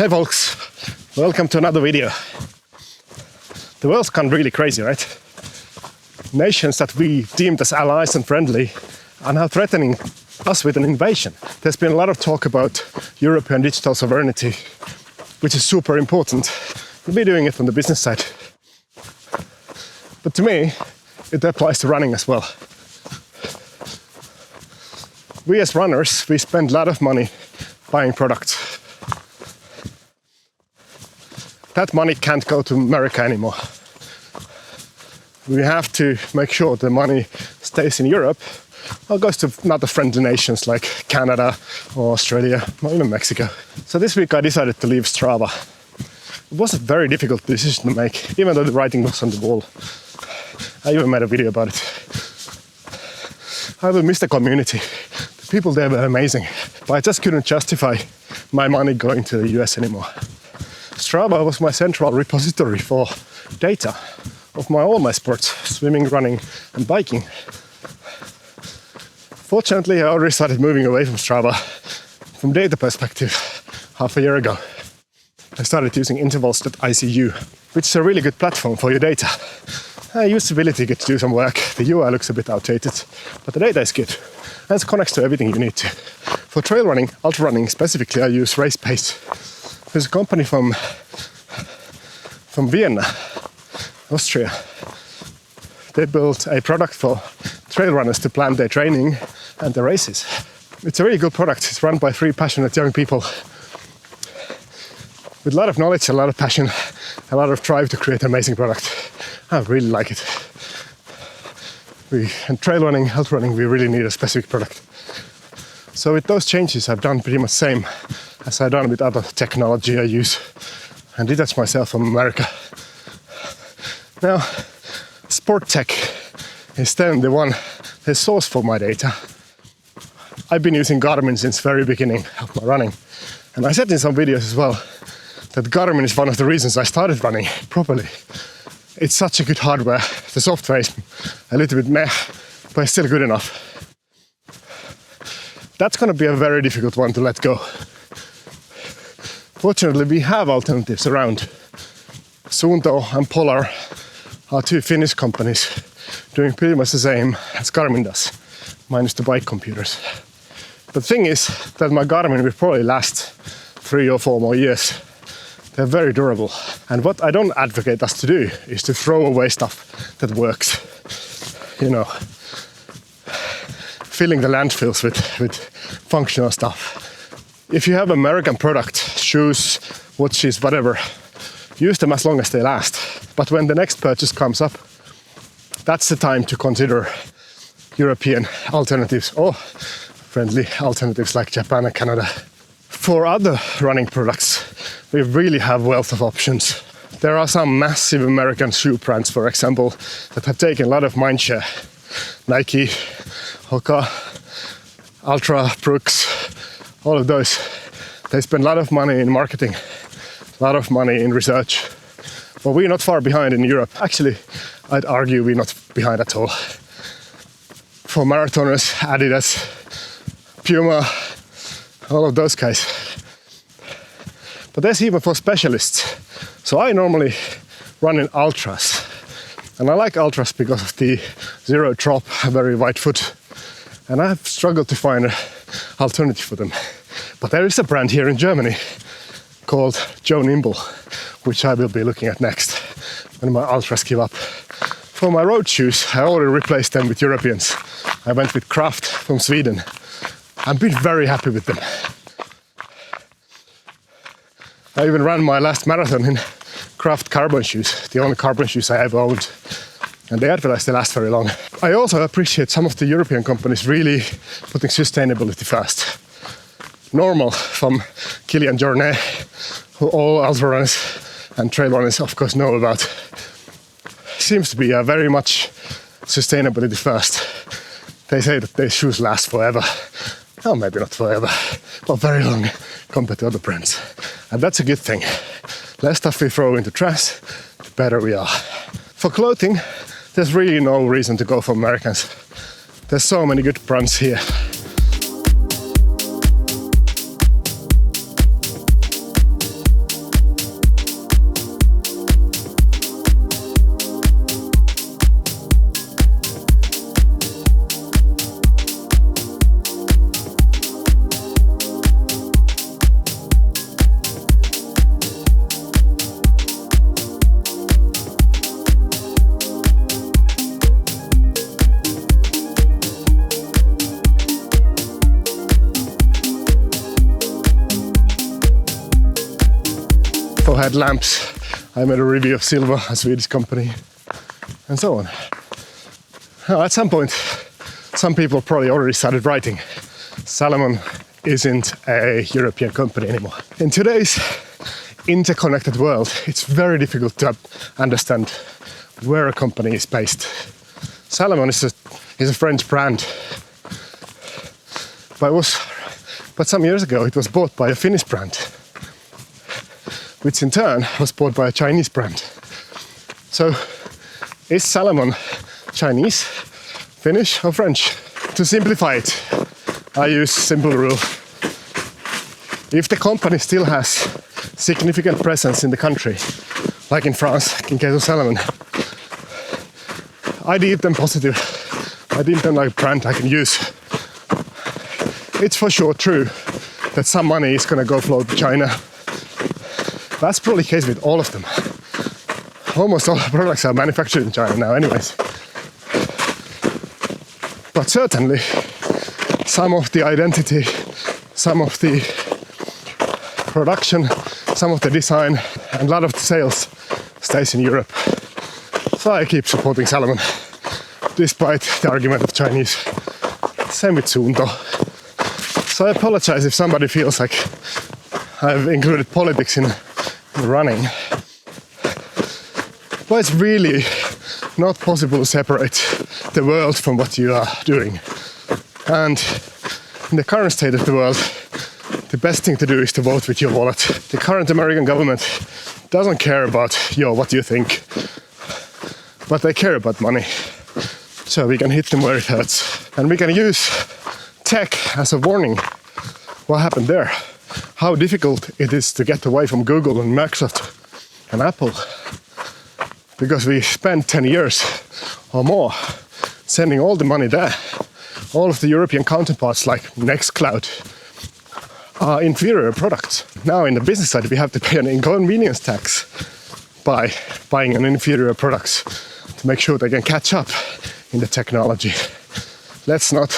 Hey folks, welcome to another video. The world's gone really crazy, right? Nations that we deemed as allies and friendly are now threatening us with an invasion. There's been a lot of talk about European digital sovereignty, which is super important. We'll be doing it from the business side. But to me, it applies to running as well. We as runners, we spend a lot of money buying products. That money can't go to America anymore. We have to make sure the money stays in Europe or goes to other friendly nations like Canada or Australia or even Mexico. So this week I decided to leave Strava. It was a very difficult decision to make, even though the writing was on the wall. I even made a video about it. I will miss the community. The people there were amazing, but I just couldn't justify my money going to the US anymore. Strava was my central repository for data of all my sports, swimming, running and biking. Fortunately, I already started moving away from Strava from data perspective half a year ago. I started using intervals.icu, which is a really good platform for your data. Usability gets to do some work, the UI looks a bit outdated, but the data is good and it connects to everything you need to. For trail running, ultra running specifically, I use RacePace. There's a company from Vienna, Austria. They built a product for trail runners to plan their training and their races. It's a really good product. It's run by 3 passionate young people with a lot of knowledge, a lot of passion, a lot of drive to create an amazing product. I really like it. And trail running, ultra running, we really need a specific product. So with those changes, I've done pretty much the same as I've done with other technology I use and detach myself from America. Now, sport tech is then the source for my data. I've been using Garmin since the very beginning of my running. And I said in some videos as well that Garmin is one of the reasons I started running properly. It's such a good hardware. The software is a little bit meh, but it's still good enough. That's going to be a very difficult one to let go. Fortunately, we have alternatives around. Suunto and Polar are 2 Finnish companies doing pretty much the same as Garmin does, minus the bike computers. The thing is that my Garmin will probably last 3 or 4 more years. They're very durable. And what I don't advocate us to do is to throw away stuff that works. You know, filling the landfills with functional stuff. If you have American product, shoes, watches, whatever, use them as long as they last. But when the next purchase comes up, that's the time to consider European alternatives or friendly alternatives like Japan and Canada. For other running products, we really have wealth of options. There are some massive American shoe brands, for example, that have taken a lot of mindshare. Nike, Hoka, Ultra, Brooks, all of those. They spend a lot of money in marketing, a lot of money in research. But we're not far behind in Europe. Actually, I'd argue we're not behind at all. For marathoners, Adidas, Puma, all of those guys. But there's even for specialists. So I normally run in ultras. And I like ultras because of the zero drop, very wide foot. And I've struggled to find an alternative for them. But there is a brand here in Germany called Joe Nimble, which I will be looking at next when my ultras give up. For my road shoes, I already replaced them with Europeans. I went with Kraft from Sweden. I've been very happy with them. I even ran my last marathon in Kraft carbon shoes, the only carbon shoes I ever owned. And they advertise they last very long. I also appreciate some of the European companies really putting sustainability first. Normal from Kilian Jornet, who all ultra runners and trail runners of course know about, seems to be a very much sustainability first. They say that their shoes last forever. Oh, maybe not forever, but very long compared to other brands. And that's a good thing. Less stuff we throw into trash, the better we are. For clothing, there's really no reason to go for Americans. There's so many good brands here. headlamps. I made a review of Silva, a Swedish company, and so on. Now, at some point, some people probably already started writing, Salomon isn't a European company anymore. In today's interconnected world, it's very difficult to understand where a company is based. Salomon is a French brand, but some years ago it was bought by a Finnish brand, which in turn was bought by a Chinese brand. So, is Salomon Chinese, Finnish or French? To simplify it, I use simple rule. If the company still has significant presence in the country, like in France, in case of Salomon, I deem them positive. I deem them like a brand I can use. It's for sure true that some money is gonna go flow to China. That's probably the case with all of them. Almost all products are manufactured in China now anyways. But certainly, some of the identity, some of the production, some of the design, and a lot of the sales stays in Europe. So I keep supporting Salomon, despite the argument of Chinese. Same with Suunto. So I apologize if somebody feels like I've included politics in running. But it's really not possible to separate the world from what you are doing. And in the current state of the world, the best thing to do is to vote with your wallet. The current American government doesn't care about what you think, but they care about money. So we can hit them where it hurts. And we can use tech as a warning. What happened there? How difficult it is to get away from Google and Microsoft and Apple. Because we spent 10 years or more sending all the money there. All of the European counterparts like Nextcloud are inferior products. Now in the business side we have to pay an inconvenience tax by buying an inferior products to make sure they can catch up in the technology. Let's not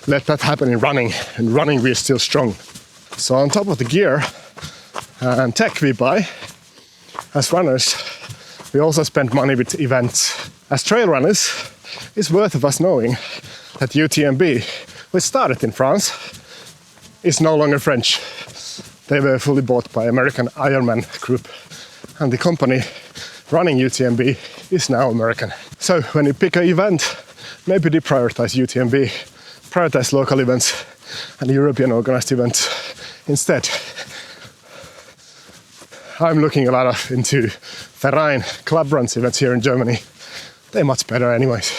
let that happen in running. In running we are still strong. So on top of the gear and tech we buy, as runners, we also spend money with events. As trail runners, it's worth of us knowing that UTMB, which started in France, is no longer French. They were fully bought by American Ironman group. And the company running UTMB is now American. So when you pick an event, maybe deprioritize UTMB, prioritize local events and European organized events instead. I'm looking a lot into Verein club runs events here in Germany. They're much better anyways.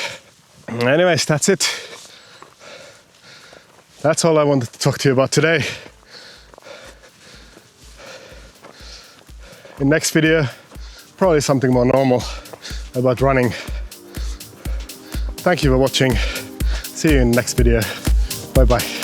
Anyways, that's it. That's all I wanted to talk to you about today. In next video, probably something more normal about running. Thank you for watching. See you in the next video. Bye bye.